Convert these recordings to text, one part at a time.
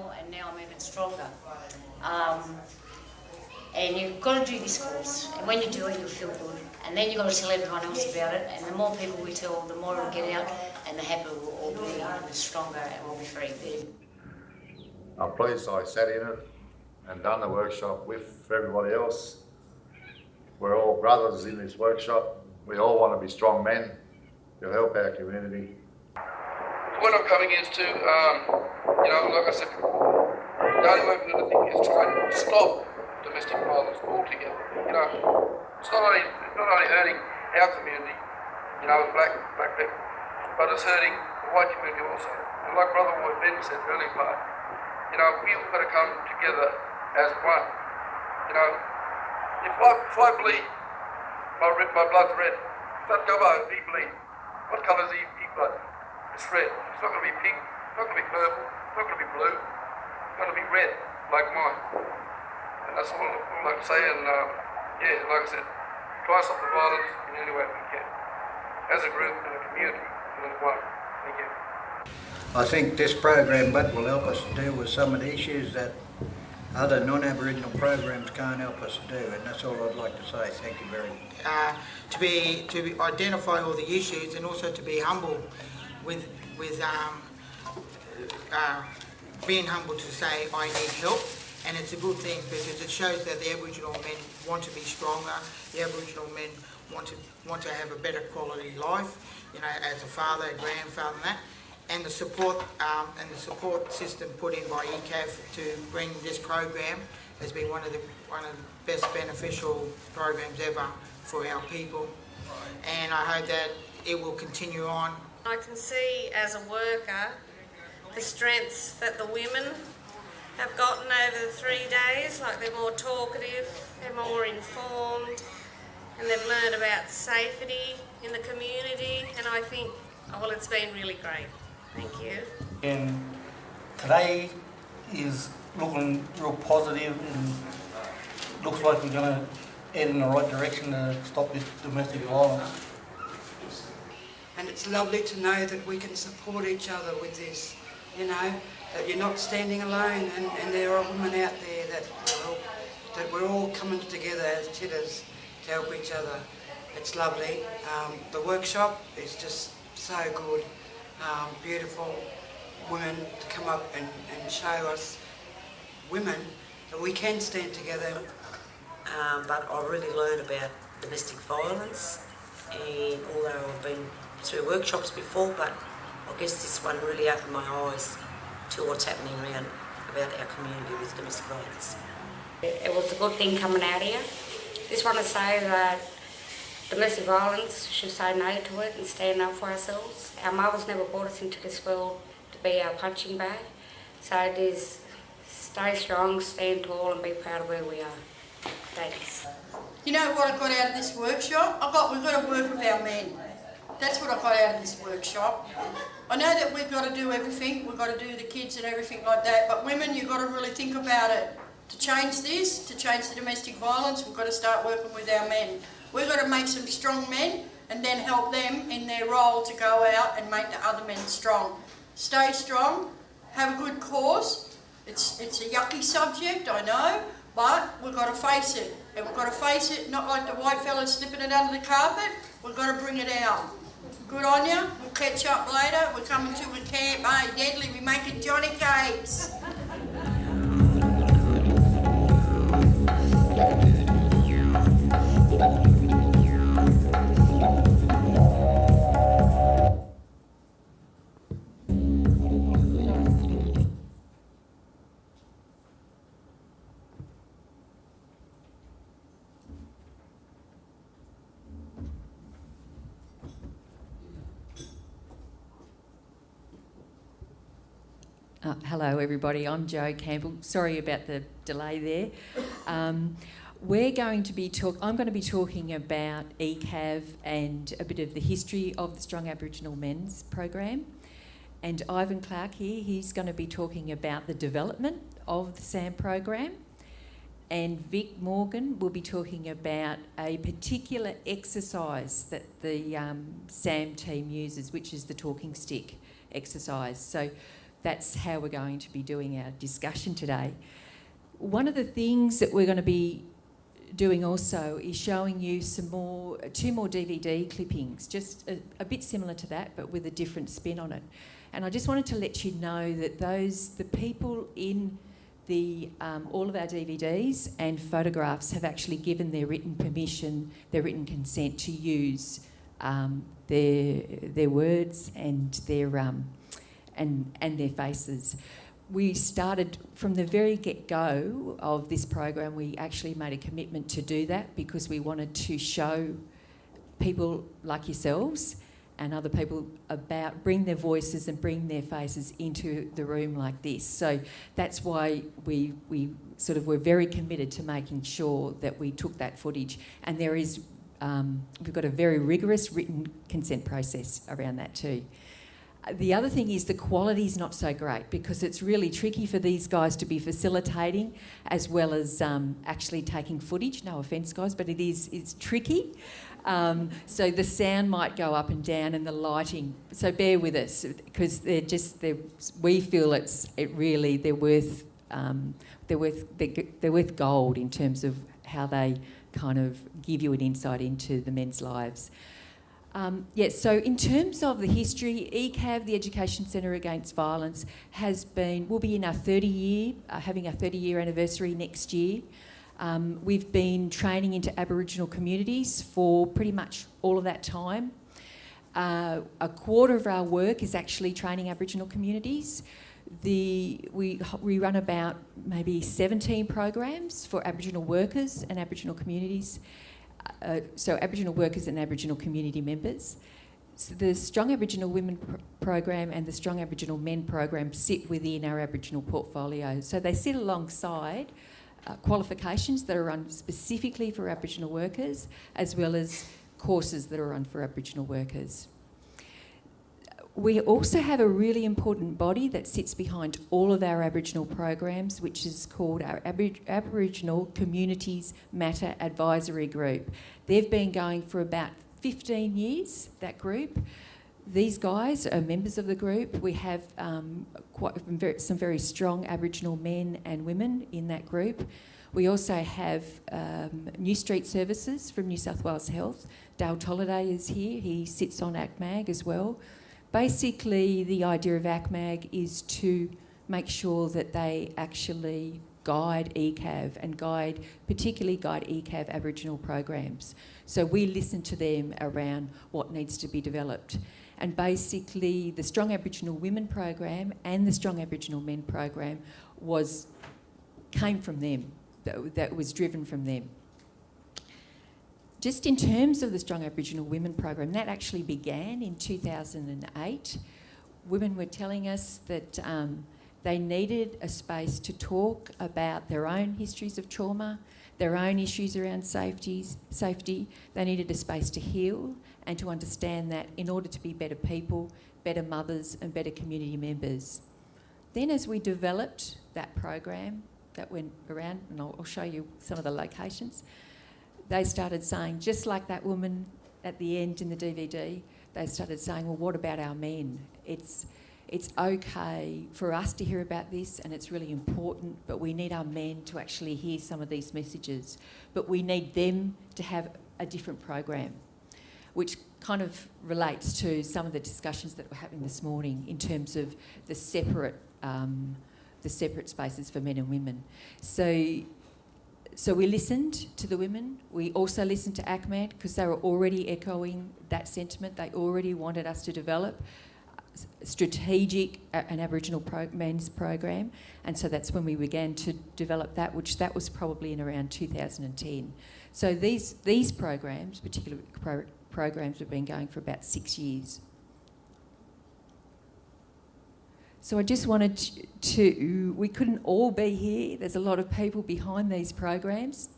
more, and now I'm even stronger. And you've got to do this course, and when you do it, you'll feel good. And then you've got to tell everyone else about it, and the more people we tell, the more it'll get out, and the happier we'll all be, and the stronger, and we'll be free. I'm pleased I sat in it and done the workshop with everybody else. We're all brothers in this workshop. We all want to be strong men to help our community. What I'm coming is to, like I said before, the only way we're going to think is try and stop domestic violence altogether. It's not only hurting our community, black people, but it's hurting the white community also. And like Brother Roy Ben said earlier part, we've got to come together as one. If I bleed, my blood's red. If that go he bleed. What colour is he blood? It's red. It's not going to be pink. It's not going to be purple. It's not going to be blue. It's going to be red, like mine. And that's all I can say. And like I said, try to stop the violence in any way we can, as a group and a community, and as one. Thank you. I think this program will help us deal with some of the issues that other non-Aboriginal programs can't help us do, and that's all I'd like to say. Thank you very much. To identify all the issues, and also to be humble with being humble to say I need help. And it's a good thing because it shows that the Aboriginal men want to be stronger. The Aboriginal men want to have a better quality life, as a father, a grandfather, and that. And the support system put in by ECAV to bring this program has been one of the best beneficial programs ever for our people. And I hope that it will continue on. I can see as a worker the strengths that the women have gotten over the 3 days, like they're more talkative, they're more informed, and they've learned about safety in the community, and I think, it's been really great. Thank you. And today is looking real positive and looks like we're going to head in the right direction to stop this domestic violence. And it's lovely to know that we can support each other with this, that you're not standing alone, and there are women out there that we're all coming together as titters to help each other. It's lovely. The workshop is just so good. Beautiful women to come up and show us women that we can stand together. But I really learned about domestic violence, and although I've been through workshops before, but I guess this one really opened my eyes to what's happening around about our community with domestic violence. It was a good thing coming out here. Just want to say that domestic violence should say no to it and stand up for ourselves. Our mothers never brought us into this world to be our punching bag. So it is stay strong, stand tall and be proud of where we are. Thanks. You know what I got out of this workshop? We've got to work with our men. That's what I got out of this workshop. I know that we've got to do everything, we've got to do the kids and everything like that, but women, you've got to really think about it. To change this, to change the domestic violence, we've got to start working with our men. We've got to make some strong men and then help them in their role to go out and make the other men strong. Stay strong, have a good cause. It's a yucky subject, I know, but we've got to face it. And we've got to face it not like the white fellas slipping it under the carpet, we've got to bring it out. Good on you, we'll catch up later. We're coming to a camp, deadly, we're making Johnny cakes. Hello everybody, I'm Jo Campbell. Sorry about the delay there. I'm going to be talking about ECAV and a bit of the history of the Strong Aboriginal Men's program. And Ivan Clark here, he's going to be talking about the development of the SAM program. And Vic Morgan will be talking about a particular exercise that the SAM team uses, which is the talking stick exercise. So that's how we're going to be doing our discussion today. One of the things that we're going to be doing also is showing you two more DVD clippings, just a bit similar to that, but with a different spin on it. And I just wanted to let you know that the people in all of our DVDs and photographs have actually given their written permission, their written consent to use their words and their faces. We started from the very get-go of this program. We actually made a commitment to do that because we wanted to show people like yourselves and other people bring their voices and bring their faces into the room like this. So that's why we sort of were very committed to making sure that we took that footage. And there is, we've got a very rigorous written consent process around that too. The other thing is the quality is not so great because it's really tricky for these guys to be facilitating as well as actually taking footage. No offence, guys, but it's tricky. So the sound might go up and down and the lighting. So bear with us because we feel they're worth gold in terms of how they kind of give you an insight into the men's lives. So in terms of the history, ECAV, the Education Centre Against Violence, we'll be in our having our 30-year anniversary next year. We've been training into Aboriginal communities for pretty much all of that time. A quarter of our work is actually training Aboriginal communities. We run about maybe 17 programs for Aboriginal workers and Aboriginal communities. So Aboriginal workers and Aboriginal community members. So the Strong Aboriginal Women program and the Strong Aboriginal Men program sit within our Aboriginal portfolio. So they sit alongside qualifications that are run specifically for Aboriginal workers as well as courses that are run for Aboriginal workers. We also have a really important body that sits behind all of our Aboriginal programs, which is called our Aboriginal Communities Matter Advisory Group. They've been going for about 15 years, that group. These guys are members of the group. We have some very strong Aboriginal men and women in that group. We also have New Street Services from New South Wales Health. Dale Tolliday is here. He sits on ACMAG as well. Basically, the idea of ACMAG is to make sure that they actually guide ECAV and particularly guide ECAV Aboriginal programs. So we listen to them around what needs to be developed. And basically, the Strong Aboriginal Women program and the Strong Aboriginal Men program came from them, that was driven from them. Just in terms of the Strong Aboriginal Women program, that actually began in 2008. Women were telling us that they needed a space to talk about their own histories of trauma, their own issues around safety. They needed a space to heal and to understand that in order to be better people, better mothers and better community members. Then as we developed that program that went around, and I'll show you some of the locations, they started saying, just like that woman at the end in the DVD, they started saying, well, what about our men? It's okay for us to hear about this and it's really important, but we need our men to actually hear some of these messages. But we need them to have a different program, which kind of relates to some of the discussions that we're having this morning in terms of the separate spaces for men and women. So we listened to the women. We also listened to ACMAD because they were already echoing that sentiment. They already wanted us to develop an Aboriginal men's program, and so that's when we began to develop that, that was probably in around 2010. So these programs, particular programs, have been going for about 6 years. So I just wanted we couldn't all be here. There's a lot of people behind these programs,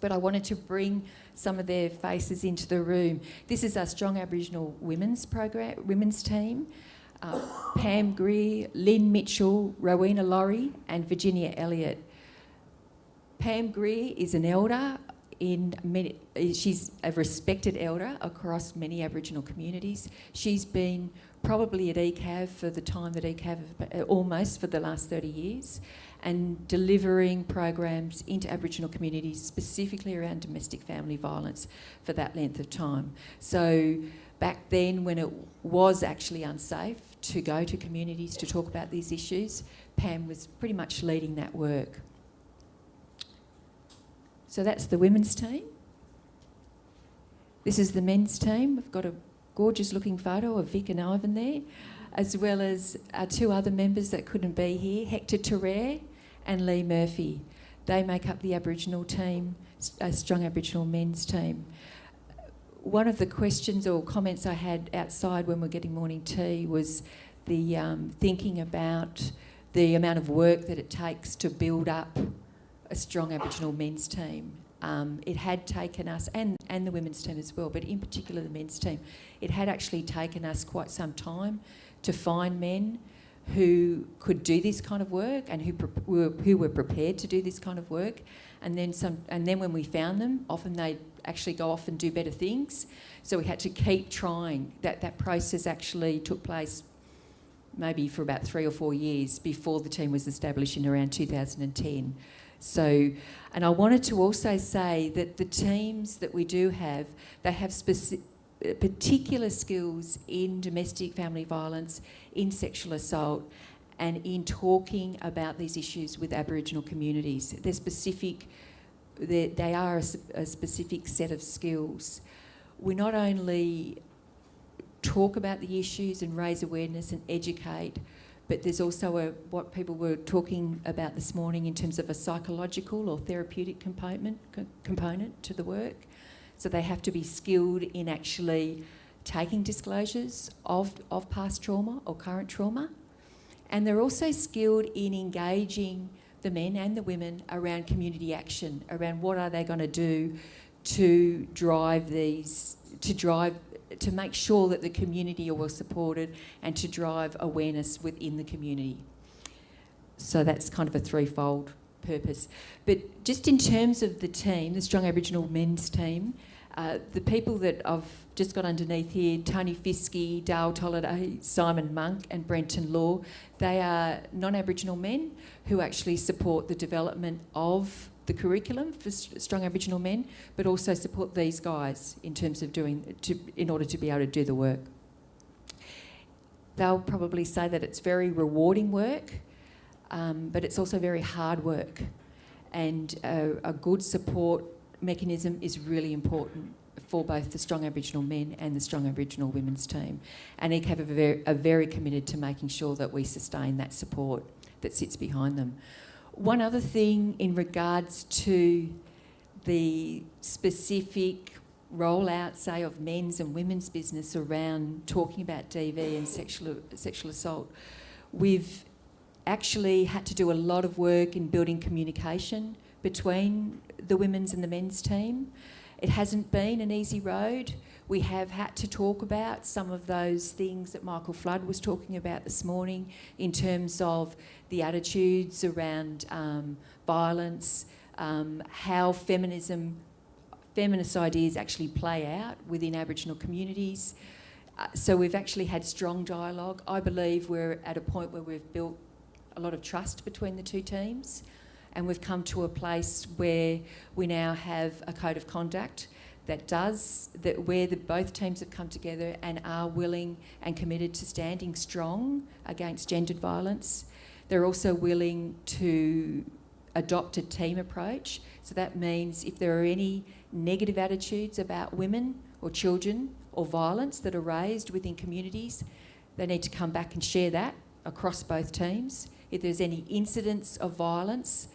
but I wanted to bring some of their faces into the room. This is our Strong Aboriginal Women's team. Pam Greer, Lynn Mitchell, Rowena Laurie and Virginia Elliott. Pam Greer is an elder she's a respected elder across many Aboriginal communities. She's been probably at ECAV for the time that ECAV, almost for the last 30 years, and delivering programs into Aboriginal communities, specifically around domestic family violence, for that length of time. So back then, when it was actually unsafe to go to communities to talk about these issues, Pam was pretty much leading that work. So that's the women's team. This is the men's team. We've got a gorgeous looking photo of Vic and Ivan there, as well as our two other members that couldn't be here, Hector Terrere and Lee Murphy. They make up the Aboriginal team, a strong Aboriginal men's team. One of the questions or comments I had outside when we were getting morning tea was the thinking about the amount of work that it takes to build up a strong Aboriginal men's team. It had taken us, and the women's team as well, but in particular the men's team, it had actually taken us quite some time to find men who could do this kind of work and who were prepared to do this kind of work. And then when we found them, often they'd actually go off and do better things. So we had to keep trying. That process actually took place maybe for about 3 or 4 years before the team was established in around 2010. So, and I wanted to also say that the teams that we do have, they have particular skills in domestic family violence, in sexual assault, and in talking about these issues with Aboriginal communities. They're specific, they are a specific set of skills. We not only talk about the issues and raise awareness and educate, but there's also what people were talking about this morning in terms of a psychological or therapeutic component to the work. So they have to be skilled in actually taking disclosures of past trauma or current trauma. And they're also skilled in engaging the men and the women around community action, around what are they going to do to to make sure that the community are well supported and to drive awareness within the community. So that's kind of a threefold purpose. But just in terms of the team, the Strong Aboriginal Men's team, the people that I've just got underneath here, Tony Fiske, Dale Tolliday, Simon Monk and Brenton Law, they are non-Aboriginal men who actually support the development of the curriculum for Strong Aboriginal Men, but also support these guys in terms of in order to be able to do the work. They'll probably say that it's very rewarding work, but it's also very hard work. And a good support mechanism is really important for both the Strong Aboriginal Men and the Strong Aboriginal Women's team. And ECAV are very committed to making sure that we sustain that support that sits behind them. One other thing in regards to the specific rollout, say, of men's and women's business around talking about DV and sexual assault, we've actually had to do a lot of work in building communication between the women's and the men's team. It hasn't been an easy road. We have had to talk about some of those things that Michael Flood was talking about this morning in terms of the attitudes around violence, how feminist ideas actually play out within Aboriginal communities. So we've actually had strong dialogue. I believe we're at a point where we've built a lot of trust between the two teams, and we've come to a place where we now have a code of conduct where both teams have come together and are willing and committed to standing strong against gendered violence. They're also willing to adopt a team approach. So that means if there are any negative attitudes about women or children or violence that are raised within communities, they need to come back and share that across both teams. If there's any incidents of violence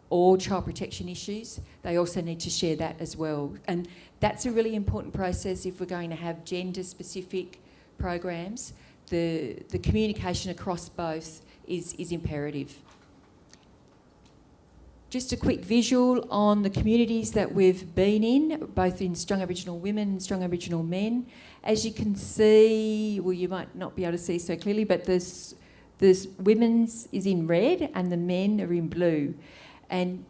or child protection issues, they also need to share that as well. And that's a really important process if we're going to have gender-specific programs. The communication across both is imperative. Just a quick visual on the communities that we've been in, both in Strong Aboriginal Women and Strong Aboriginal Men. As you can see, well, you might not be able to see so clearly, but there's women's is in red and the men are in blue. And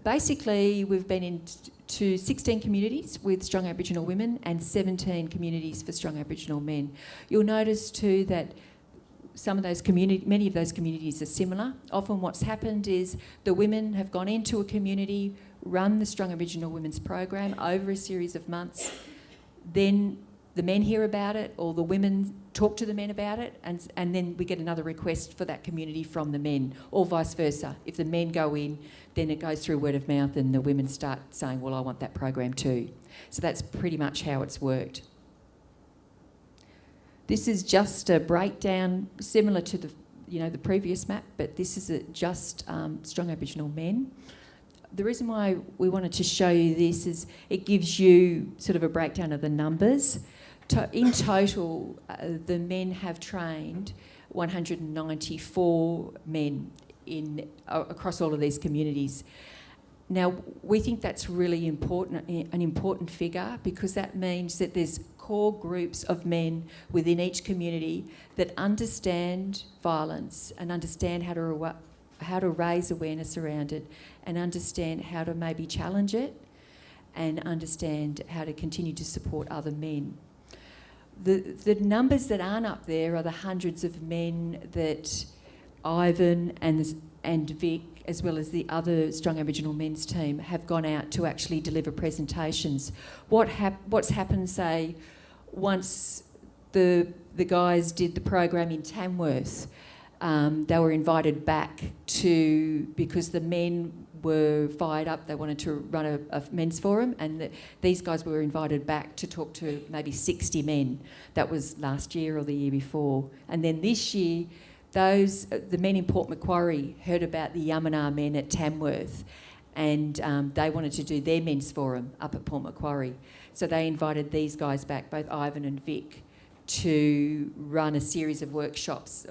basically, we've been into 16 communities with strong Aboriginal women and 17 communities for strong Aboriginal men. You'll notice too that many of those communities are similar. Often what's happened is the women have gone into a community, run the Strong Aboriginal Women's program over a series of months, then the men hear about it, or the women talk to the men about it, and then we get another request for that community from the men, or vice versa. If the men go in, then it goes through word of mouth and the women start saying, well, I want that program too. So that's pretty much how it's worked. This is just a breakdown similar to the previous map, but this is just strong Aboriginal men. The reason why we wanted to show you this is it gives you sort of a breakdown of the numbers. In total, the men have trained 194 men across all of these communities. Now, we think that's really important, an important figure, because that means that there's core groups of men within each community that understand violence and understand how to raise awareness around it, and understand how to maybe challenge it, and understand how to continue to support other men. The numbers that aren't up there are the hundreds of men that Ivan and Vic, as well as the other Strong Aboriginal Men's team, have gone out to actually deliver presentations. What's happened, say, once the guys did the program in Tamworth, they were invited back because the men were fired up, they wanted to run a men's forum, and these guys were invited back to talk to maybe 60 men. That was last year or the year before. And then this year, the men in Port Macquarie heard about the Yamana men at Tamworth, and they wanted to do their men's forum up at Port Macquarie. So they invited these guys back, both Ivan and Vic, to run a series of workshops.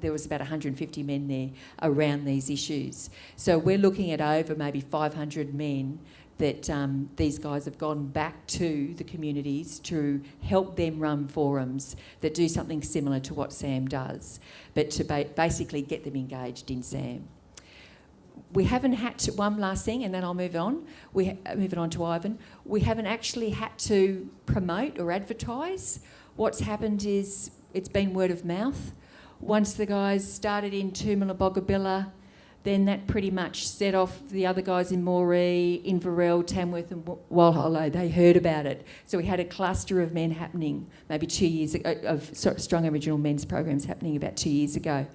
There was about 150 men there around these issues. So we're looking at over maybe 500 men that these guys have gone back to the communities to help them run forums that do something similar to what SAM does, but to basically get them engaged in SAM. We haven't had to, one last thing and then I'll move on. Moving on to Ivan. We haven't actually had to promote or advertise. What's happened is it's been word of mouth. Once the guys started in Toomala, then that pretty much set off the other guys in Moree, Inverell, Tamworth and Walhallow. They heard about it. So we had a cluster of men happening maybe 2 years ago, of Strong Aboriginal Men's programs happening about 2 years ago.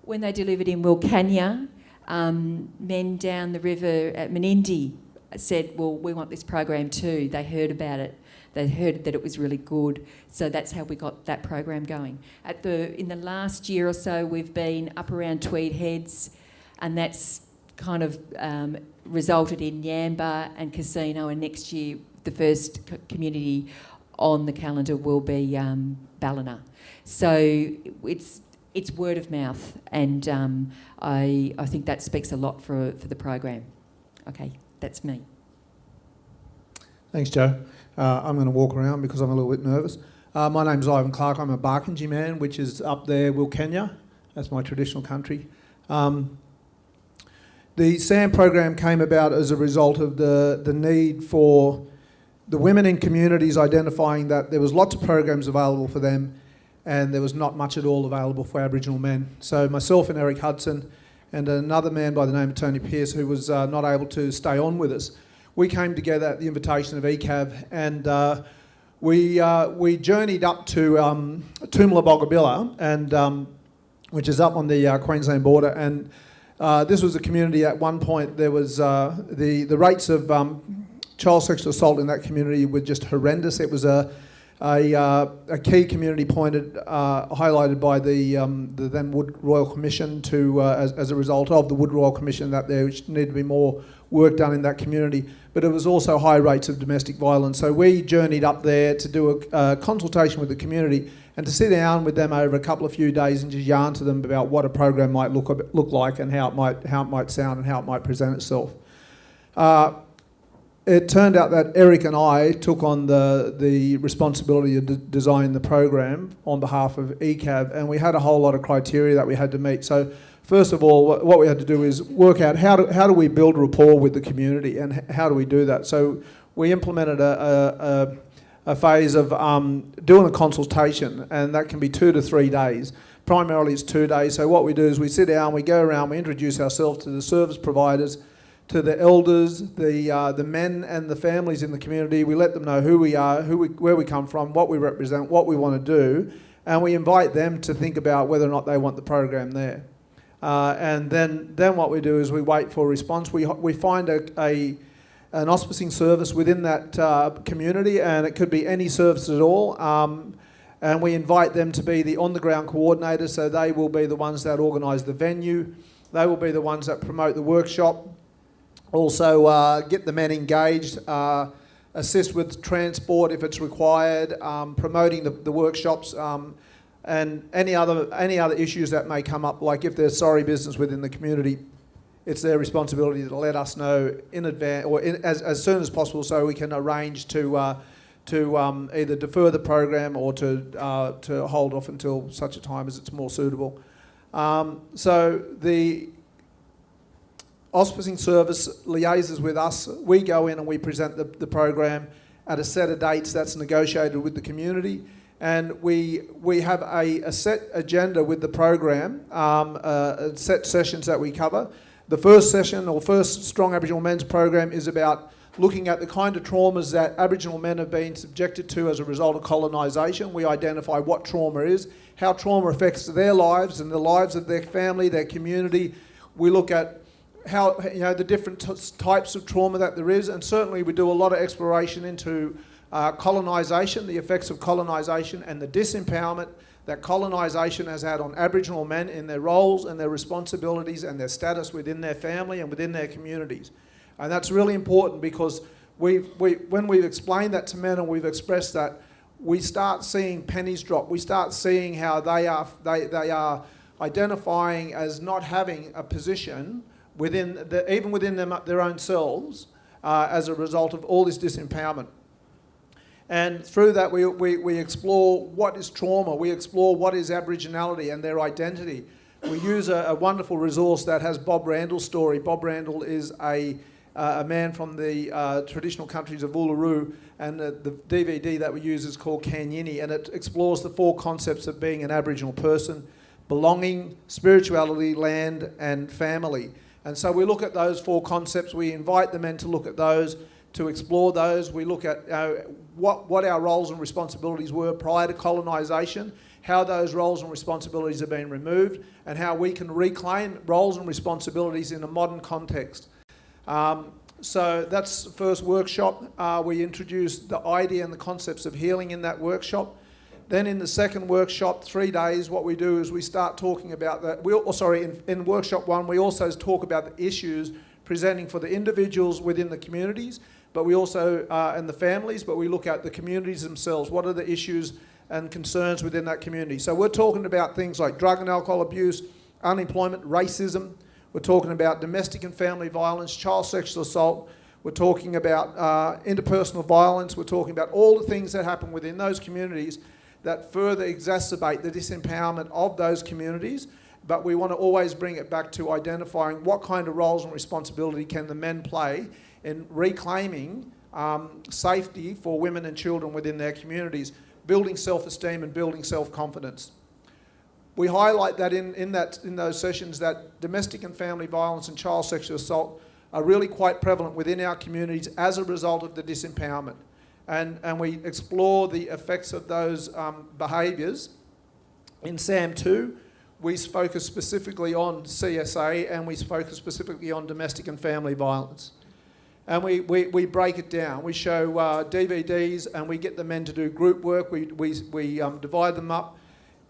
When they delivered in Wilcannia, men down the river at Menindee said, well, we want this program too. They heard about it. They heard that it was really good. So that's how we got that program going. In the last year or so, we've been up around Tweed Heads, and that's kind of resulted in Yamba and Casino, and next year the first community on the calendar will be Ballina. So it's word of mouth, and I think that speaks a lot for the program. Okay, that's me. Thanks, Joe. I'm going to walk around because I'm a little bit nervous. My name's Ivan Clark. I'm a Barkindji man, which is up there, Wilcannia. That's my traditional country. The SAM program came about as a result of the need for the women in communities identifying that there was lots of programs available for them and there was not much at all available for Aboriginal men. So myself and Eric Hudson and another man by the name of Tony Pearce, who was not able to stay on with us, we came together at the invitation of ECAV, and we journeyed up to Toomala, and which is up on the Queensland border, and this was a community at one point. There was the rates of child sexual assault in that community were just horrendous. It was a key community highlighted by the then Wood Royal Commission as a result of the Wood Royal Commission, that there needed to be more work done in that community. But it was also high rates of domestic violence. So we journeyed up there to do a consultation with the community and to sit down with them over a couple of few days and just yarn to them about what a program might look like and how it might sound and how it might present itself. It turned out that Eric and I took on the responsibility of designing the program on behalf of ECAV, and we had a whole lot of criteria that we had to meet. So first of all, what we had to do is work out how do we build rapport with the community, and how do we do that. So we implemented a phase of doing a consultation, and that can be 2 to 3 days. Primarily it's 2 days. So what we do is we sit down, we go around, we introduce ourselves to the service providers, to the elders, the men and the families in the community. We let them know who we are, where we come from, what we represent, what we want to do, and we invite them to think about whether or not they want the program there. And then what we do is we wait for a response. We find an auspicing service within that community, and it could be any service at all. And we invite them to be the on-the-ground coordinators, so they will be the ones that organise the venue. They will be the ones that promote the workshop. Also get the men engaged, assist with transport if it's required, promoting the workshops, and any other issues that may come up, like if there's sorry business within the community, it's their responsibility to let us know in advance, or as soon as possible, so we can arrange to either defer the program or to hold off until such a time as it's more suitable. So the auspicing service liaises with us. We go in and we present the program at a set of dates that's negotiated with the community, and we have a set agenda with the program, set sessions that we cover. The first session, or first Strong Aboriginal Men's program, is about looking at the kind of traumas that Aboriginal men have been subjected to as a result of colonisation. We identify what trauma is, how trauma affects their lives and the lives of their family, their community. We look at how, the different types of trauma that there is, and certainly we do a lot of exploration into colonisation, the effects of colonisation and the disempowerment that colonisation has had on Aboriginal men in their roles and their responsibilities and their status within their family and within their communities. And that's really important, because when we've explained that to men and we've expressed that, we start seeing pennies drop. We start seeing how they are identifying as not having a position even within their own selves as a result of all this disempowerment. And through that we explore what is trauma, we explore what is Aboriginality and their identity. We use a wonderful resource that has Bob Randall's story. Bob Randall is a man from the traditional countries of Uluru, and the DVD that we use is called Kanyini, and it explores the 4 concepts of being an Aboriginal person: belonging, spirituality, land and family. And so we look at those 4 concepts. We invite the men to look at those, to explore those. We look at what our roles and responsibilities were prior to colonisation, how those roles and responsibilities have been removed, and how we can reclaim roles and responsibilities in a modern context. So that's the first workshop. We introduced the idea and the concepts of healing in that workshop. Then in the second workshop, 3 days, what we do is we start talking about that. In workshop 1, we also talk about the issues presenting for the individuals within the communities, but we also, and the families, but we look at the communities themselves. What are the issues and concerns within that community? So we're talking about things like drug and alcohol abuse, unemployment, racism. We're talking about domestic and family violence, child sexual assault. We're talking about interpersonal violence. We're talking about all the things that happen within those communities that further exacerbate the disempowerment of those communities. But we want to always bring it back to identifying what kind of roles and responsibility can the men play in reclaiming safety for women and children within their communities, building self-esteem and building self-confidence. We highlight that in those sessions that domestic and family violence and child sexual assault are really quite prevalent within our communities as a result of the disempowerment. And we explore the effects of those behaviours. In SAM 2, we focus specifically on CSA, and we focus specifically on domestic and family violence. And we break it down. We show DVDs, and we get the men to do group work. We divide them up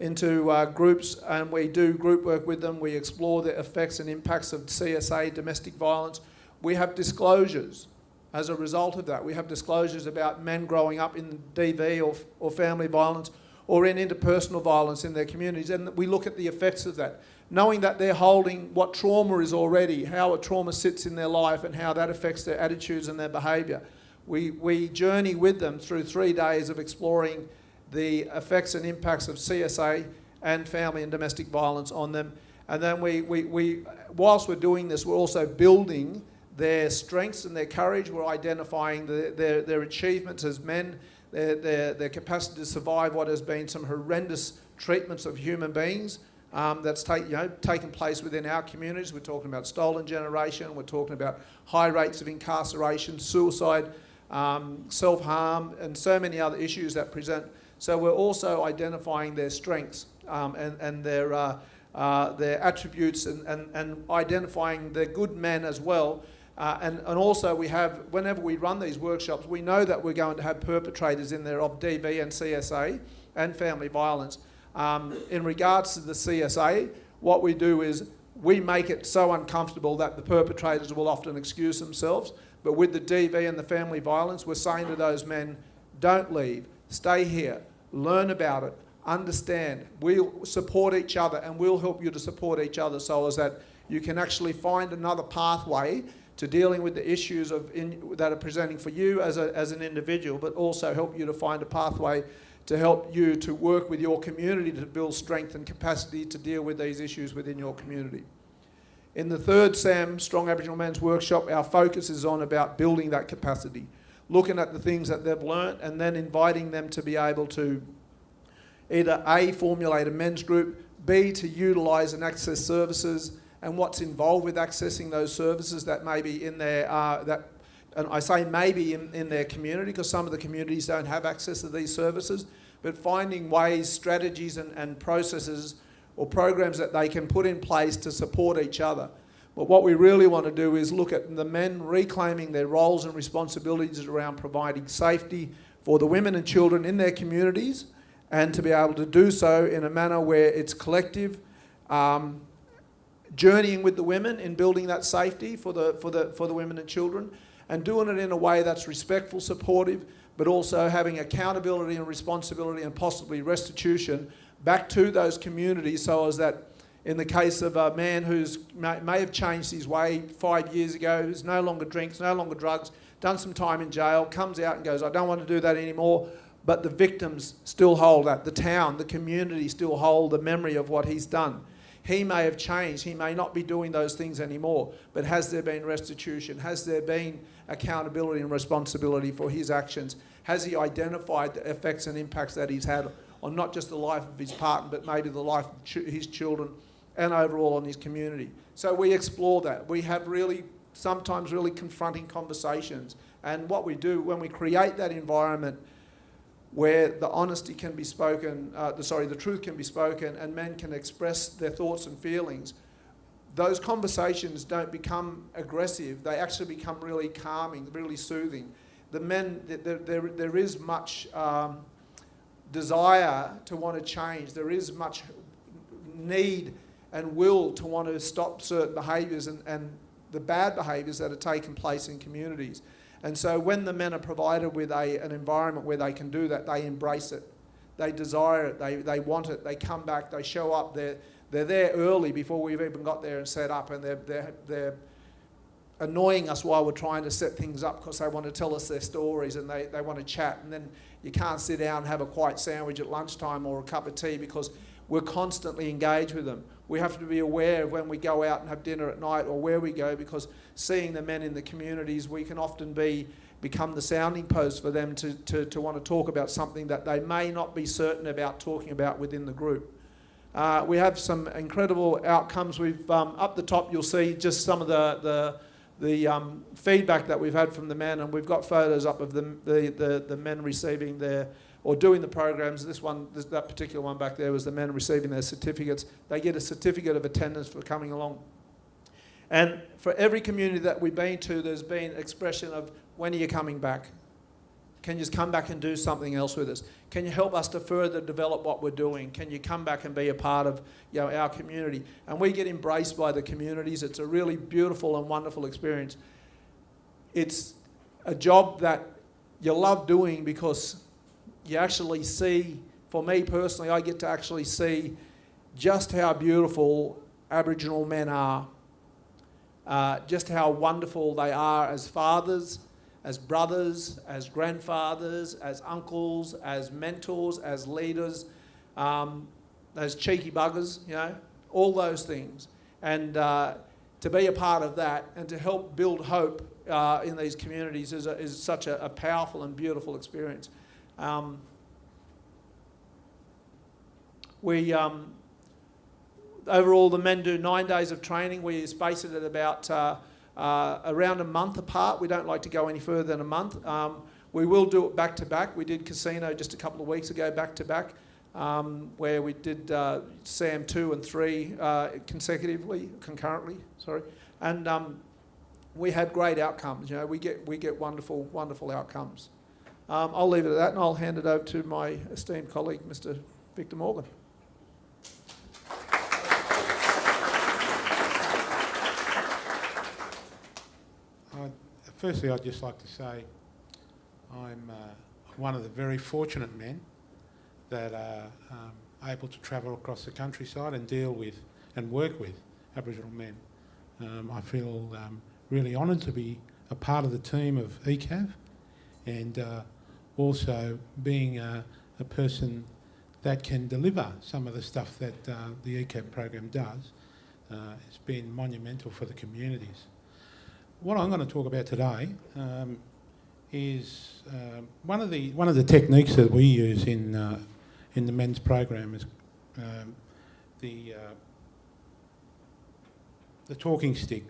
into groups, and we do group work with them. We explore the effects and impacts of CSA, domestic violence. We have disclosures as a result of that. We have disclosures about men growing up in DV or family violence or in interpersonal violence in their communities, and we look at the effects of that, knowing that they're holding what trauma is already, how a trauma sits in their life and how that affects their attitudes and their behaviour. We journey with them through 3 days of exploring the effects and impacts of CSA and family and domestic violence on them. And then whilst we're doing this, we're also building their strengths and their courage. We're identifying their achievements as men, their capacity to survive what has been some horrendous treatments of human beings that's taken place within our communities. We're talking about stolen generation. We're talking about high rates of incarceration, suicide, self-harm, and so many other issues that present. So we're also identifying their strengths and their attributes and identifying their good men as well. And also we have, whenever we run these workshops, we know that we're going to have perpetrators in there of DV and CSA and family violence. In regards to the CSA, what we do is we make it so uncomfortable that the perpetrators will often excuse themselves. But with the DV and the family violence, we're saying to those men, don't leave, stay here, learn about it, understand. We'll support each other and we'll help you to support each other so as that you can actually find another pathway to dealing with the issues that are presenting for you as an individual, but also help you to find a pathway to help you to work with your community to build strength and capacity to deal with these issues within your community. In the third SAM, Strong Aboriginal Men's Workshop, our focus is on about building that capacity, looking at the things that they've learnt and then inviting them to be able to either A, formulate a men's group, B, to utilise and access services and what's involved with accessing those services that may be in their, and I say maybe in their community because some of the communities don't have access to these services, but finding ways, strategies and processes or programs that they can put in place to support each other. But what we really want to do is look at the men reclaiming their roles and responsibilities around providing safety for the women and children in their communities and to be able to do so in a manner where it's collective, journeying with the women in building that safety for the women and children, and doing it in a way that's respectful, supportive, but also having accountability and responsibility and possibly restitution back to those communities so as that in the case of a man who's may have changed his way 5 years ago, who's no longer drinks, no longer drugs, done some time in jail, comes out and goes, I don't want to do that anymore, but the victims still hold that. The town, the community still hold the memory of what he's done. He may have changed, he may not be doing those things anymore, but has there been restitution? Has there been accountability and responsibility for his actions? Has he identified the effects and impacts that he's had on not just the life of his partner, but maybe the life of his children and overall on his community? So we explore that. We have sometimes really confronting conversations. And what we do when we create that environment where the honesty can be spoken, the truth can be spoken and men can express their thoughts and feelings, those conversations don't become aggressive. They actually become really calming, really soothing. The men, there is much desire to want to change. There is much need and will to want to stop certain behaviours and the bad behaviours that are taking place in communities. And so when the men are provided with an environment where they can do that, they embrace it. They desire it, they want it, they come back, they show up, they're there early before we've even got there and set up, and they're annoying us while we're trying to set things up because they want to tell us their stories and they want to chat, and then you can't sit down and have a quiet sandwich at lunchtime or a cup of tea because we're constantly engaged with them. We have to be aware of when we go out and have dinner at night or where we go, because seeing the men in the communities, we can often become the sounding post for them to want to talk about something that they may not be certain about talking about within the group. We have some incredible outcomes. We've up the top you'll see just some of the feedback that we've had from the men, and we've got photos up of the men receiving their or doing the programs. That particular one back there was the men receiving their certificates. They get a certificate of attendance for coming along. And for every community that we've been to, there's been expression of, when are you coming back? Can you just come back and do something else with us? Can you help us to further develop what we're doing? Can you come back and be a part of our community? And we get embraced by the communities. It's a really beautiful and wonderful experience. It's a job that you love doing because you actually see, for me personally, I get to actually see just how beautiful Aboriginal men are, just how wonderful they are as fathers, as brothers, as grandfathers, as uncles, as mentors, as leaders, as cheeky buggers, all those things. And to be a part of that and to help build hope in these communities is such a powerful and beautiful experience. Overall, the men do 9 days of training. We space it at about around a month apart. We don't like to go any further than a month. We will do it back to back. We did casino just a couple of weeks ago, back to back, where we did SAM 2 and 3 concurrently. And we had great outcomes. You know, we get wonderful outcomes. I'll leave it at that, and I'll hand it over to my esteemed colleague, Mr. Victor Morgan. Firstly, I'd just like to say I'm one of the very fortunate men that are able to travel across the countryside and deal with and work with Aboriginal men. I feel really honoured to be a part of the team of ECAV, and also being a person that can deliver some of the stuff that the ECAV program does. It's been monumental for the communities. What I'm going to talk about today is one of the techniques that we use in the men's program is the talking stick.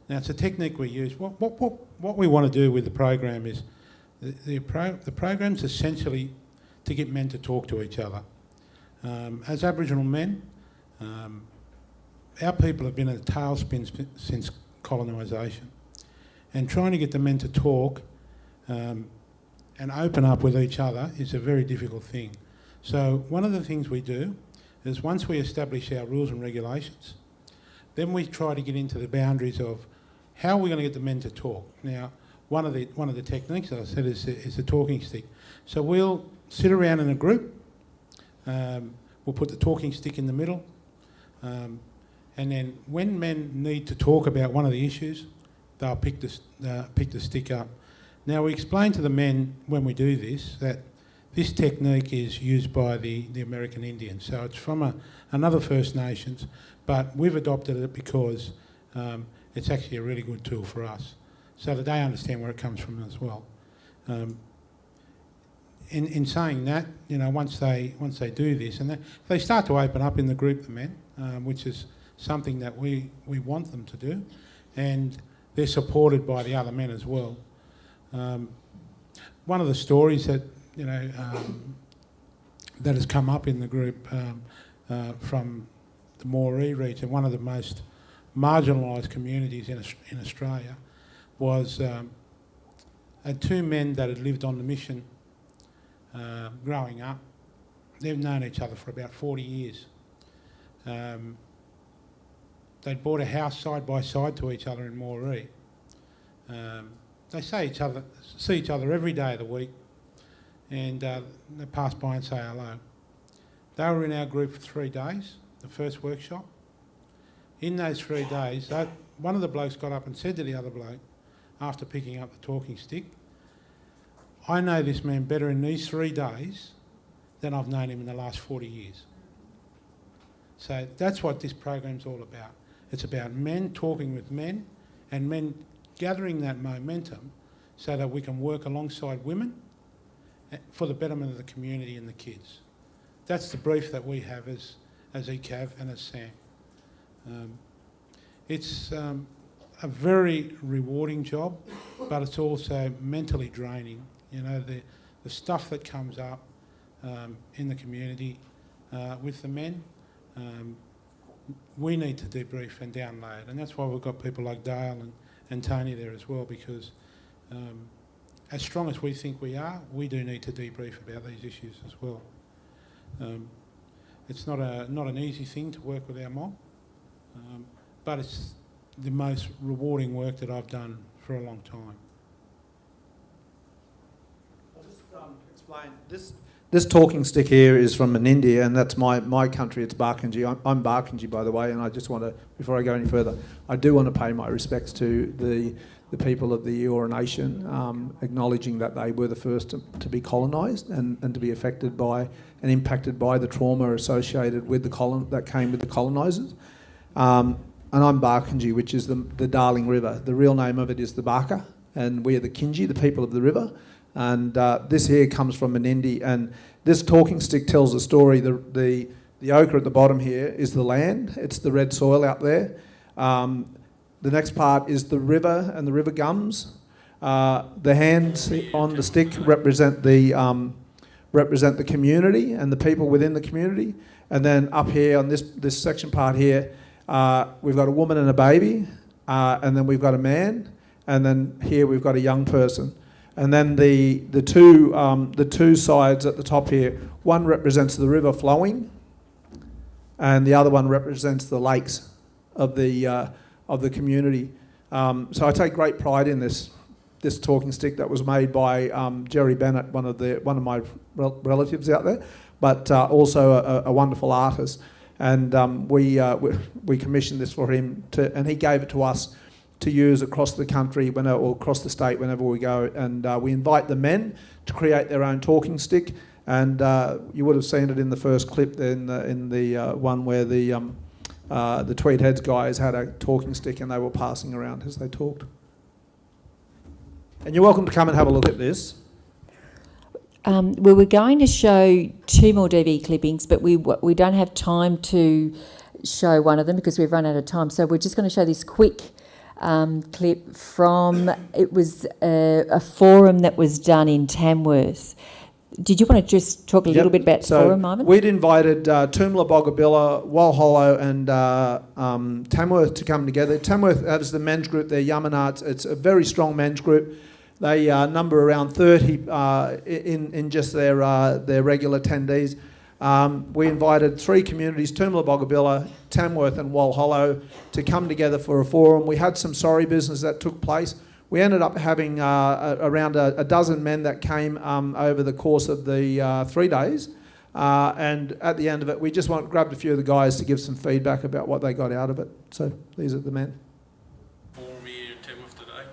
Now, it's a technique we use. What we want to do with the program is the program's essentially to get men to talk to each other. As Aboriginal men, our people have been in a tailspin since colonisation. And trying to get the men to talk and open up with each other is a very difficult thing. So one of the things we do is once we establish our rules and regulations, then we try to get into the boundaries of how we're going to get the men to talk. Now, one of the techniques, as I said, is the talking stick. So we'll sit around in a group, we'll put the talking stick in the middle, and then when men need to talk about one of the issues, they'll pick the stick up. Now, we explain to the men when we do this that this technique is used by the American Indians. So it's from another First Nations, but we've adopted it because it's actually a really good tool for us, so that they understand where it comes from as well. In saying that, you know, once they do this, and they start to open up in the group, the men, which is something that we want them to do, and they're supported by the other men as well. One of the stories that that has come up in the group from the Moree region, one of the most marginalised communities in Australia, was two men that had lived on the mission growing up. They've known each other for about 40 years. They'd bought a house side by side to each other in Moree. They see each other every day of the week, and they pass by and say hello. They were in our group for 3 days, the first workshop. In those 3 days, one of the blokes got up and said to the other bloke, after picking up the talking stick, "I know this man better in these 3 days than I've known him in the last 40 years." So that's what this program's all about. It's about men talking with men, and men gathering that momentum so that we can work alongside women for the betterment of the community and the kids. That's the brief that we have as ECAV and as SAM. It's a very rewarding job, but it's also mentally draining. You know, the stuff that comes up in the community with the men, we need to debrief and download, and that's why we've got people like Dale and Tony there as well, because as strong as we think we are, we do need to debrief about these issues as well. It's not an easy thing to work with our mob, but it's the most rewarding work that I've done for a long time. I'll just explain. This talking stick here is from India, and that's my country. It's Barkindji. I'm Barkindji, by the way, and I just want to, before I go any further, I do want to pay my respects to the people of the Eora Nation, acknowledging that they were the first to be colonised and to be affected by and impacted by the trauma associated with that came with the colonisers. And I'm Barkindji, which is the Darling River. The real name of it is the Barka, and we are the Kinji, the people of the river. And this here comes from Menindee, and this talking stick tells a story. The ochre at the bottom here is the land. It's the red soil out there. The next part is the river and the river gums. The hands on the stick represent the community and the people within the community. And then up here on this section part here, we've got a woman and a baby, and then we've got a man, and then here we've got a young person. And then the two sides at the top here, one represents the river flowing, and the other one represents the lakes of the community. So I take great pride in this talking stick that was made by Jerry Bennett, one of my relatives out there, but also a wonderful artist. And we commissioned this for him and he gave it to us to use across the country or across the state whenever we go. And we invite the men to create their own talking stick. And you would have seen it in the first clip in the one where the Tweed Heads guys had a talking stick and they were passing around as they talked. And you're welcome to come and have a look at this. We were going to show 2 more DV clippings, but we don't have time to show one of them because we've run out of time. So we're just going to show this quick clip from, it was a forum that was done in Tamworth. Did you want to just talk a little bit about forum, Ivan? We'd invited Toomla, Boggabilla, Walhollow and Tamworth to come together. Tamworth has the men's group, they're Yamanats. It's a very strong men's group. They number around 30 in just their regular attendees. We invited 3 communities, Toomla, Boggabilla, Tamworth and Walhollow, to come together for a forum. We had some sorry business that took place. We ended up having around a dozen men that came over the course of the 3 days. And at the end of it, we just grabbed a few of the guys to give some feedback about what they got out of it. So these are the men. Forum here in Tamworth today,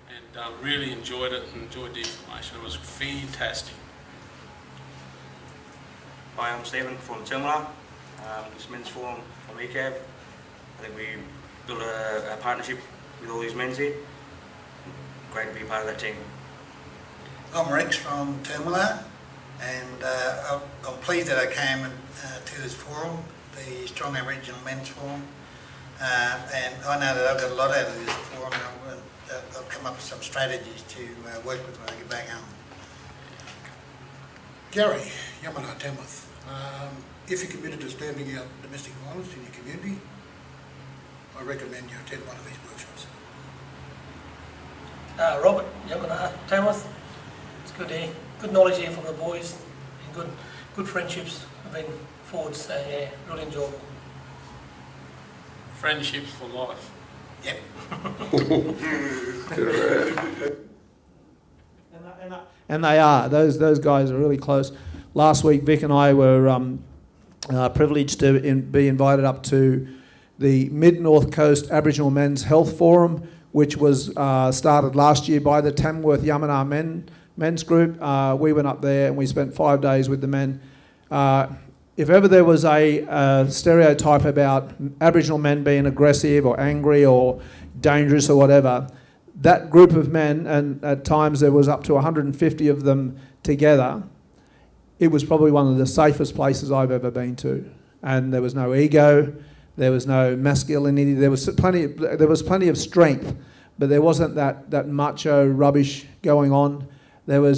and really enjoyed it and enjoyed the information. It was fantastic. Hi, I'm Stephen from Toomla. This men's forum from ECAV. I think we built a partnership with all these men here. Great to be part of that team. I'm Rex from Toomla, and I'm pleased that I came to this forum, the Strong Aboriginal Men's Forum. And I know that I've got a lot out of this forum, and I've come up with some strategies to work with when I get back home. Gary, Yamana, Tamworth. If you're committed to stamping out domestic violence in your community, I recommend you attend one of these workshops. Robert, Yamana, Tamworth. It's good here. Good knowledge here from the boys and good friendships have been forged, so yeah, really enjoyable. Friendships for life. Yep. And they are. Those guys are really close. Last week, Vic and I were privileged to be invited up to the Mid-North Coast Aboriginal Men's Health Forum, which was started last year by the Tamworth Yamana men's group. We went up there and we spent 5 days with the men. If ever there was a stereotype about Aboriginal men being aggressive or angry or dangerous or whatever, that group of men, and at times there was up to 150 of them together, it was probably one of the safest places I've ever been to. And there was no ego, there was no masculinity, there was plenty of strength, but there wasn't that macho rubbish going on. There were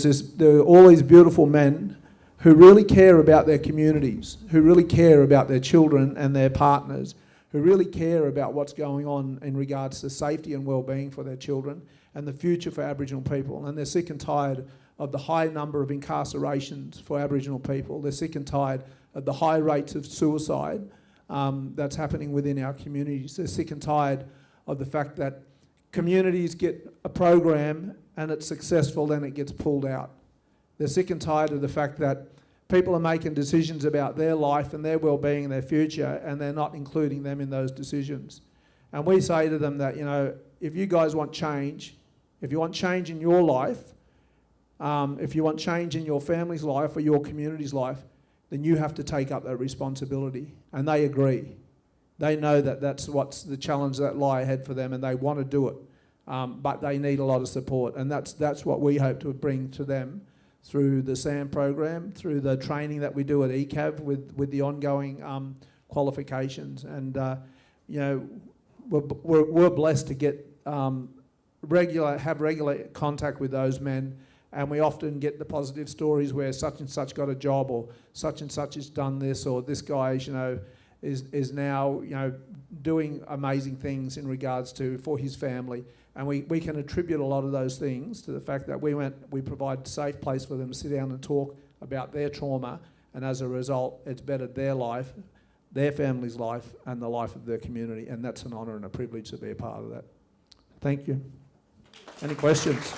all these beautiful men who really care about their communities, who really care about their children and their partners, who really care about what's going on in regards to safety and well-being for their children and the future for Aboriginal people. And they're sick and tired of the high number of incarcerations for Aboriginal people. They're sick and tired of the high rates of suicide that's happening within our communities. They're sick and tired of the fact that communities get a program and it's successful, then it gets pulled out. They're sick and tired of the fact that people are making decisions about their life and their well-being and their future, and they're not including them in those decisions. And we say to them that, you know, if you guys want change, if you want change in your life, if you want change in your family's life or your community's life, then you have to take up that responsibility. And they agree. They know that that's what's the challenge that lie ahead for them, and they want to do it. But they need a lot of support, and that's what we hope to bring to them through the SAM program, through the training that we do at ECAV with the ongoing qualifications. And you know, we're blessed to get regular contact with those men, and we often get the positive stories where such and such got a job, or such and such has done this, or this guy, you know, is now, you know, doing amazing things in regards to for his family. And we can attribute a lot of those things to the fact that we provide a safe place for them to sit down and talk about their trauma, and as a result, it's bettered their life, their family's life, and the life of their community. And that's an honour and a privilege to be a part of that. Thank you. Any questions?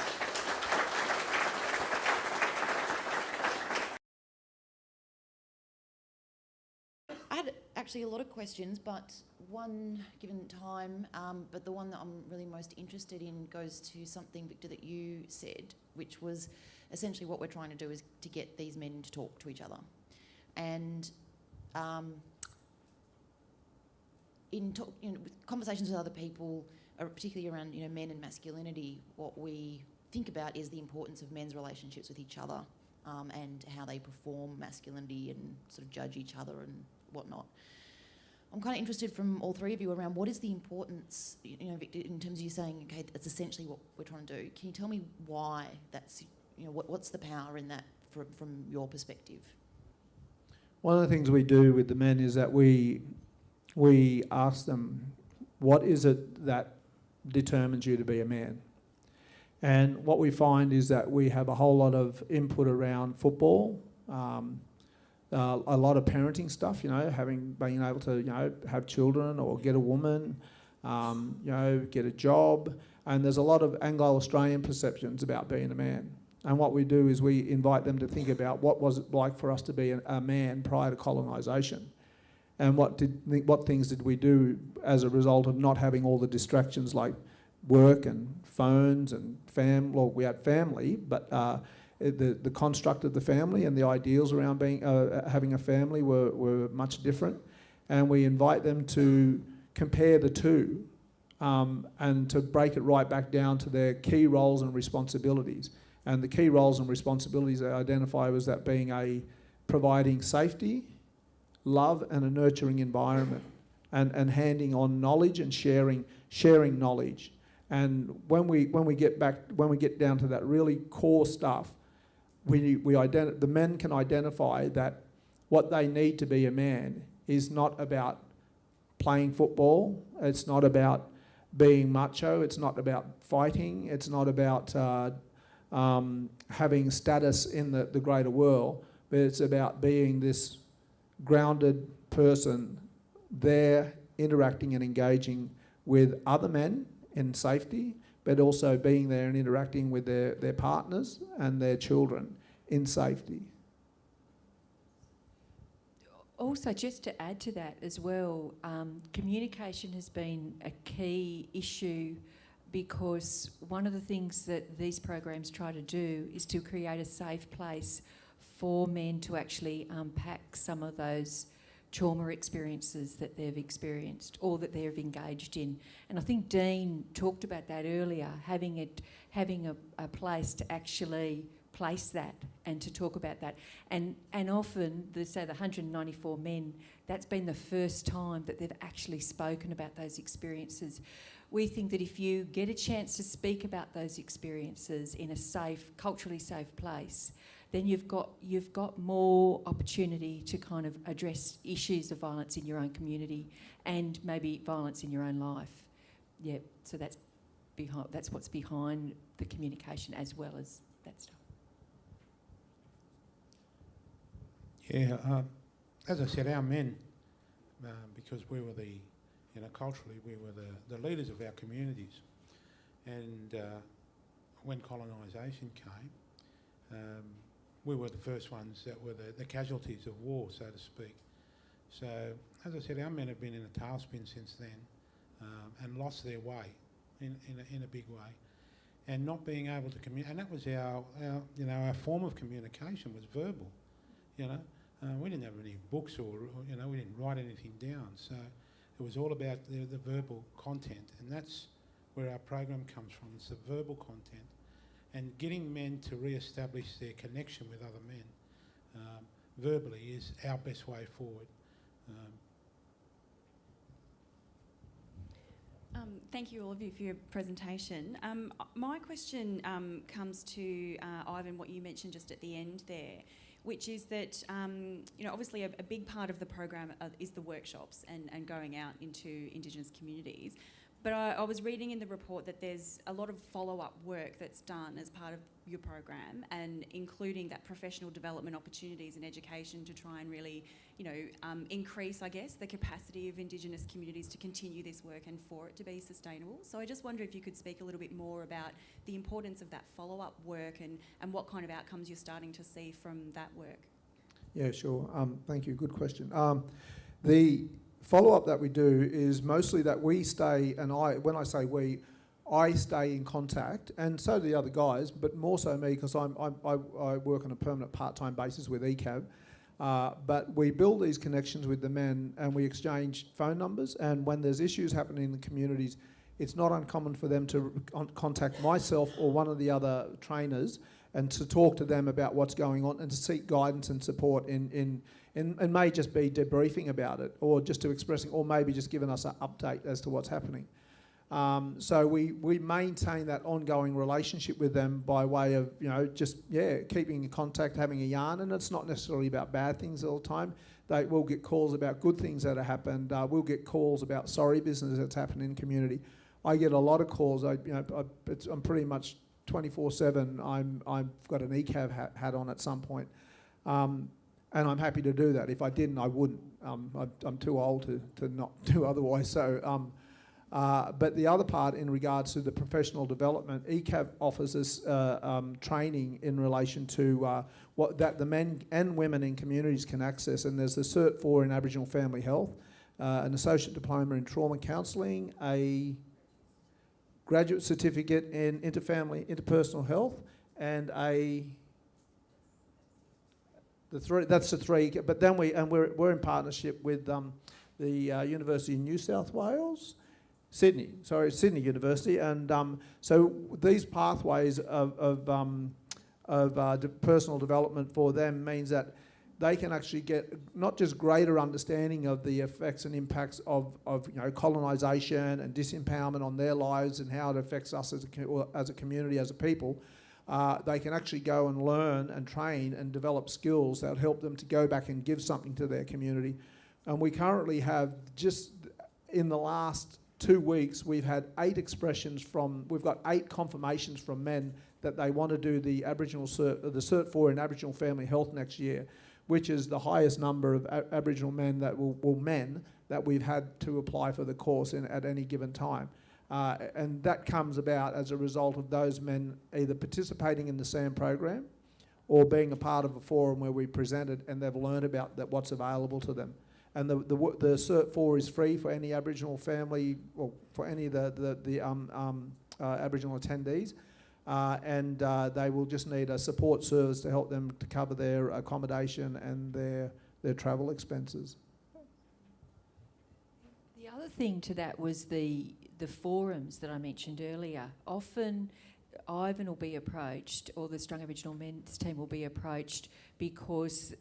I had actually a lot of questions, but one given time, but the one that I'm really most interested in goes to something, Victor, that you said, which was essentially what we're trying to do is to get these men to talk to each other. And with conversations with other people, particularly around, you know, men and masculinity, what we think about is the importance of men's relationships with each other, and how they perform masculinity and sort of judge each other and whatnot. I'm kind of interested from all three of you around what is the importance, you know, Victor, in terms of you saying, okay, that's essentially what we're trying to do. Can you tell me why that's, you know, what's the power in that from your perspective? One of the things we do with the men is that we ask them, what is it that determines you to be a man? And what we find is that we have a whole lot of input around football, a lot of parenting stuff, you know, being able to, you know, have children or get a woman, you know, get a job. And there's a lot of Anglo-Australian perceptions about being a man. And what we do is we invite them to think about what was it like for us to be a man prior to colonisation. And what things did we do as a result of not having all the distractions like work and phones and well, we had family, but the construct of the family and the ideals around having a family were much different. And we invite them to compare the two, and to break it right back down to their key roles and responsibilities. And the key roles and responsibilities they identify was that being providing safety, love, and a nurturing environment, and handing on knowledge and sharing knowledge. And when we get down to that really core stuff, the men can identify that what they need to be a man is not about playing football. It's not about being macho. It's not about fighting. It's not about having status in the greater world. But it's about being this grounded person there, interacting and engaging with other men in safety, but also being there and interacting with their partners and their children in safety. Also, just to add to that as well, communication has been a key issue, because one of the things that these programs try to do is to create a safe place for men to actually unpack some of those trauma experiences that they've experienced or that they've engaged in. And I think Dean talked about that earlier, having a place to actually place that and to talk about that. And often, the 194 men, that's been the first time that they've actually spoken about those experiences. We think that if you get a chance to speak about those experiences in a safe, culturally safe place, then you've got more opportunity to kind of address issues of violence in your own community and maybe violence in your own life. Yeah, so that's what's behind the communication as well as that stuff. Yeah, as I said, our men, because we were culturally we were the leaders of our communities, and when colonisation came, we were the first ones that were the casualties of war, so to speak. So, as I said, our men have been in a tailspin since then and lost their way in a big way. And not being able to communicate, and that was our form of communication was verbal, we didn't have any books or we didn't write anything down, so it was all about the verbal content, and that's where our program comes from. It's the verbal content and getting men to re-establish their connection with other men verbally is our best way forward. Thank you all of you for your presentation. My question comes to Ivan, what you mentioned just at the end there, which is that obviously a big part of the program is the workshops and going out into Indigenous communities. But I was reading in the report that there's a lot of follow-up work that's done as part of your program, and including that professional development opportunities and education to try and really, increase, I guess, the capacity of Indigenous communities to continue this work and for it to be sustainable. So I just wonder if you could speak a little bit more about the importance of that follow-up work and what kind of outcomes you're starting to see from that work. Yeah, sure. Thank you. Good question. The follow-up that we do is mostly that we stay, and when I say we, I stay in contact, and so do the other guys, but more so me because I work on a permanent part-time basis with ECAV. But we build these connections with the men and we exchange phone numbers, and when there's issues happening in the communities, it's not uncommon for them to contact myself or one of the other trainers and to talk to them about what's going on and to seek guidance and support and may just be debriefing about it or just to expressing, or maybe just giving us an update as to what's happening. So we maintain that ongoing relationship with them by way of, keeping in contact, having a yarn, and it's not necessarily about bad things all the time. They will get calls about good things that have happened. We'll get calls about sorry business that's happened in the community. I get a lot of calls. I'm pretty much 24/7. I've got an ECAV hat on at some point, and I'm happy to do that. If I didn't, I wouldn't. I'm too old to not do otherwise. So, but the other part in regards to the professional development, ECAV offers us training in relation to what that the men and women in communities can access. And there's the Cert 4 in Aboriginal Family Health, an associate diploma in trauma counselling, a graduate certificate in interpersonal health, and that's the three. But then we're in partnership with the University of New South Wales, Sydney University, and so these pathways of personal development for them means that they can actually get not just greater understanding of the effects and impacts of colonisation and disempowerment on their lives and how it affects us as a community, as a people. They can actually go and learn and train and develop skills that help them to go back and give something to their community. And we currently have, just in the last 2 weeks, we've got 8 confirmations from men that they want to do the Cert 4 in Aboriginal Family Health next year, which is the highest number of Aboriginal men that we've had to apply for the course at any given time. And that comes about as a result of those men either participating in the SAM program or being a part of a forum where we presented and they've learned about what's available to them. And the Cert 4 is free for any Aboriginal family, or for any of the Aboriginal attendees. And they will just need a support service to help them to cover their accommodation and their travel expenses. The other thing to that was the forums that I mentioned earlier. Often Ivan will be approached, or the Strong Aboriginal Men's team will be approached because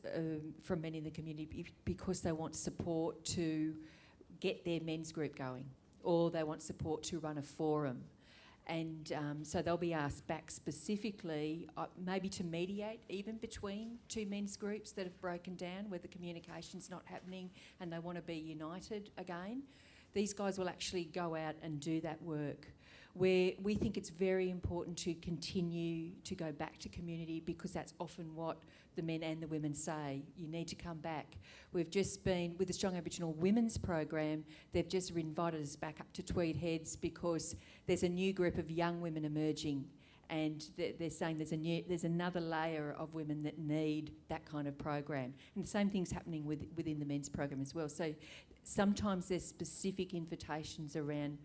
from men in the community, because they want support to get their men's group going, or they want support to run a forum. And so they'll be asked back specifically, maybe to mediate even between two men's groups that have broken down, where the communication's not happening and they want to be united again. These guys will actually go out and do that work, where we think it's very important to continue to go back to community, because that's often what the men and the women say. You need to come back. We've just been with the Strong Aboriginal Women's program. They've just invited us back up to Tweed Heads because there's a new group of young women emerging, and they're saying there's another layer of women that need that kind of program. And the same thing's happening within the men's program as well. So sometimes there's specific invitations around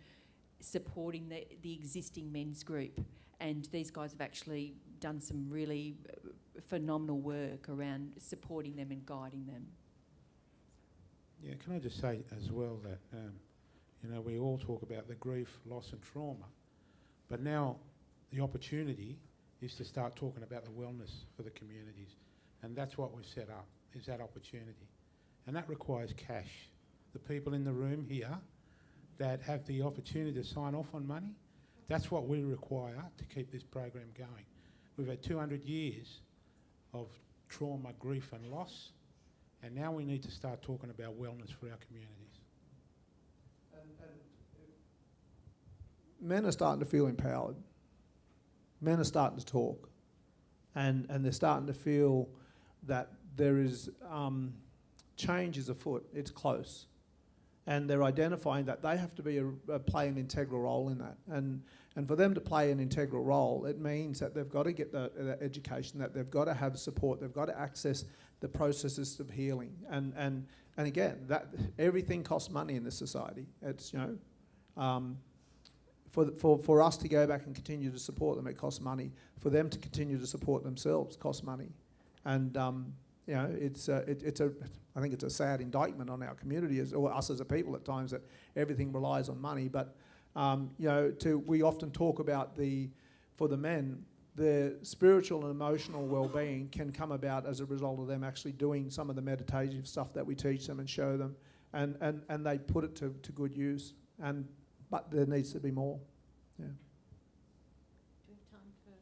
supporting the existing men's group, and these guys have actually done some really phenomenal work around supporting them and guiding them. Yeah, can I just say as well that, we all talk about the grief, loss and trauma, but now the opportunity is to start talking about the wellness for the communities, and that's what we've set up, is that opportunity. And that requires cash. The people in the room here that have the opportunity to sign off on money, that's what we require to keep this program going. We've had 200 years of trauma, grief and loss, and now we need to start talking about wellness for our communities. Men are starting to feel empowered. Men are starting to talk, and they're starting to feel that there is change is afoot. It's close, and they're identifying that they have to be play an integral role in that. And for them to play an integral role, it means that they've got to get the education, that they've got to have support, they've got to access the processes of healing. And again, that everything costs money in this society. It's for us to go back and continue to support them, it costs money. For them to continue to support themselves costs money. And I think it's a sad indictment on our community or us as a people at times that everything relies on money. But we often talk about for the men, their spiritual and emotional well-being can come about as a result of them actually doing some of the meditative stuff that we teach them and show them, and they put it to good use. But there needs to be more. Yeah. Do we have time for?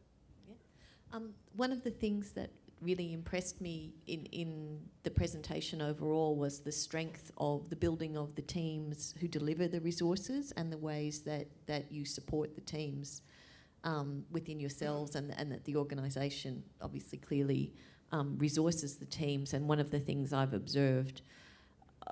Yeah. One of the things that really impressed me in the presentation overall was the strength of the building of the teams who deliver the resources and the ways that you support the teams within yourselves, and that the organisation obviously clearly resources the teams. And one of the things I've observed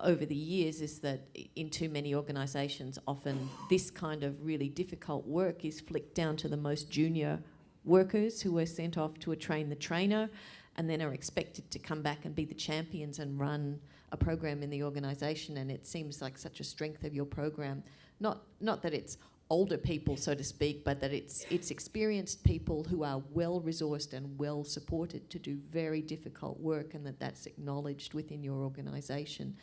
over the years is that in too many organisations, often this kind of really difficult work is flicked down to the most junior workers who are sent off to a train the trainer and then are expected to come back and be the champions and run a program in the organisation. And it seems like such a strength of your program, not that it's older people, so to speak, but that it's experienced people who are well resourced and well supported to do very difficult work, and that's acknowledged within your organisation.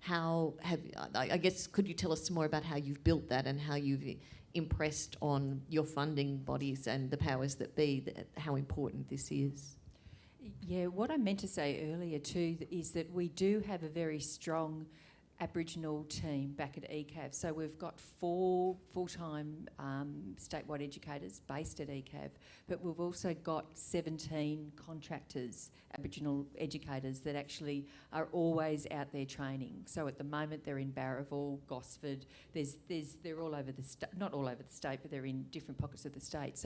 I guess, could you tell us some more about how you've built that and how you've impressed on your funding bodies and the powers that be how important this is? Yeah, what I meant to say earlier too is that we do have a very strong Aboriginal team back at ECAV. So we've got 4 full-time statewide educators based at ECAV, but we've also got 17 contractors, Aboriginal educators, that actually are always out there training. So at the moment they're in Barraville, Gosford. They're all over the state, not all over the state, but they're in different pockets of the state.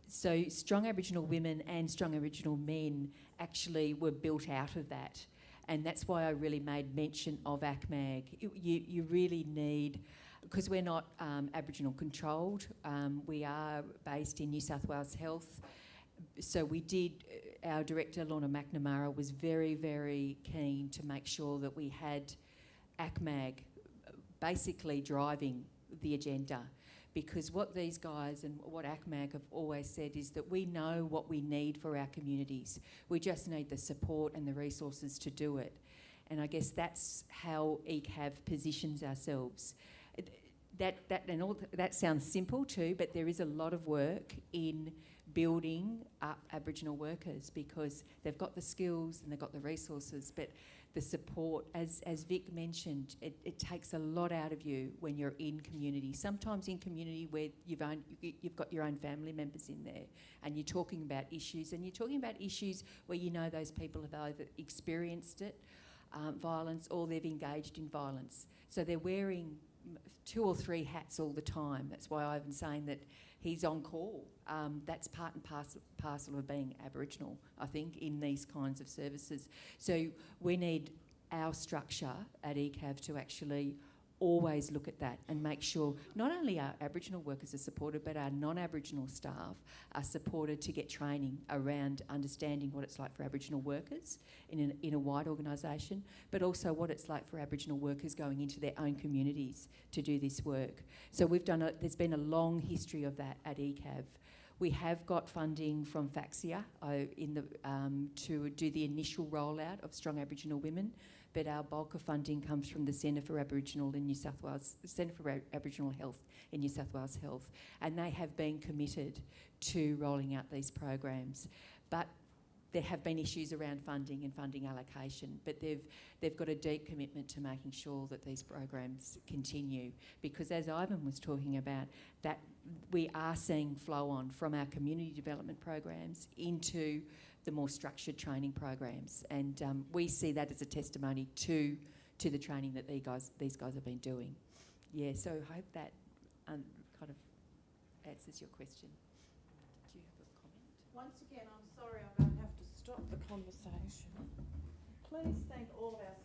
So strong Aboriginal women and strong Aboriginal men actually were built out of that. And that's why I really made mention of ACMAG. You really need, because we're not Aboriginal controlled, we are based in New South Wales Health. So our director, Lorna McNamara, was very, very keen to make sure that we had ACMAG basically driving the agenda. Because what these guys and what ACMAG have always said is that we know what we need for our communities. We just need the support and the resources to do it. And I guess that's how ECAV positions ourselves. That sounds simple too, but there is a lot of work in building up Aboriginal workers because they've got the skills and they've got the resources, but the support, as Vic mentioned, it takes a lot out of you when you're in community. Sometimes in community where you've got your own family members in there and you're talking about issues, where you know those people have either experienced it, violence, or they've engaged in violence. So they're wearing 2 or 3 hats all the time. That's why Ivan's saying that he's on call. That's part and parcel of being Aboriginal, I think, in these kinds of services. So we need our structure at ECAV to actually always look at that and make sure not only our Aboriginal workers are supported, but our non-Aboriginal staff are supported to get training around understanding what it's like for Aboriginal workers in a wide organisation, but also what it's like for Aboriginal workers going into their own communities to do this work. So there's been a long history of that at ECAV. We have got funding from FAXIA to do the initial rollout of Strong Aboriginal Women, but our bulk of funding comes from the Centre for Aboriginal Health in New South Wales Health, and they have been committed to rolling out these programs. But there have been issues around funding and funding allocation, but they've got a deep commitment to making sure that these programs continue, because as Ivan was talking about, that we are seeing flow on from our community development programs into the more structured training programs, and we see that as a testimony to the training that these guys have been doing. Yeah, so I hope that kind of answers your question. Did you have a comment? Once again, I'm sorry I don't have to stop the conversation. Please thank all of our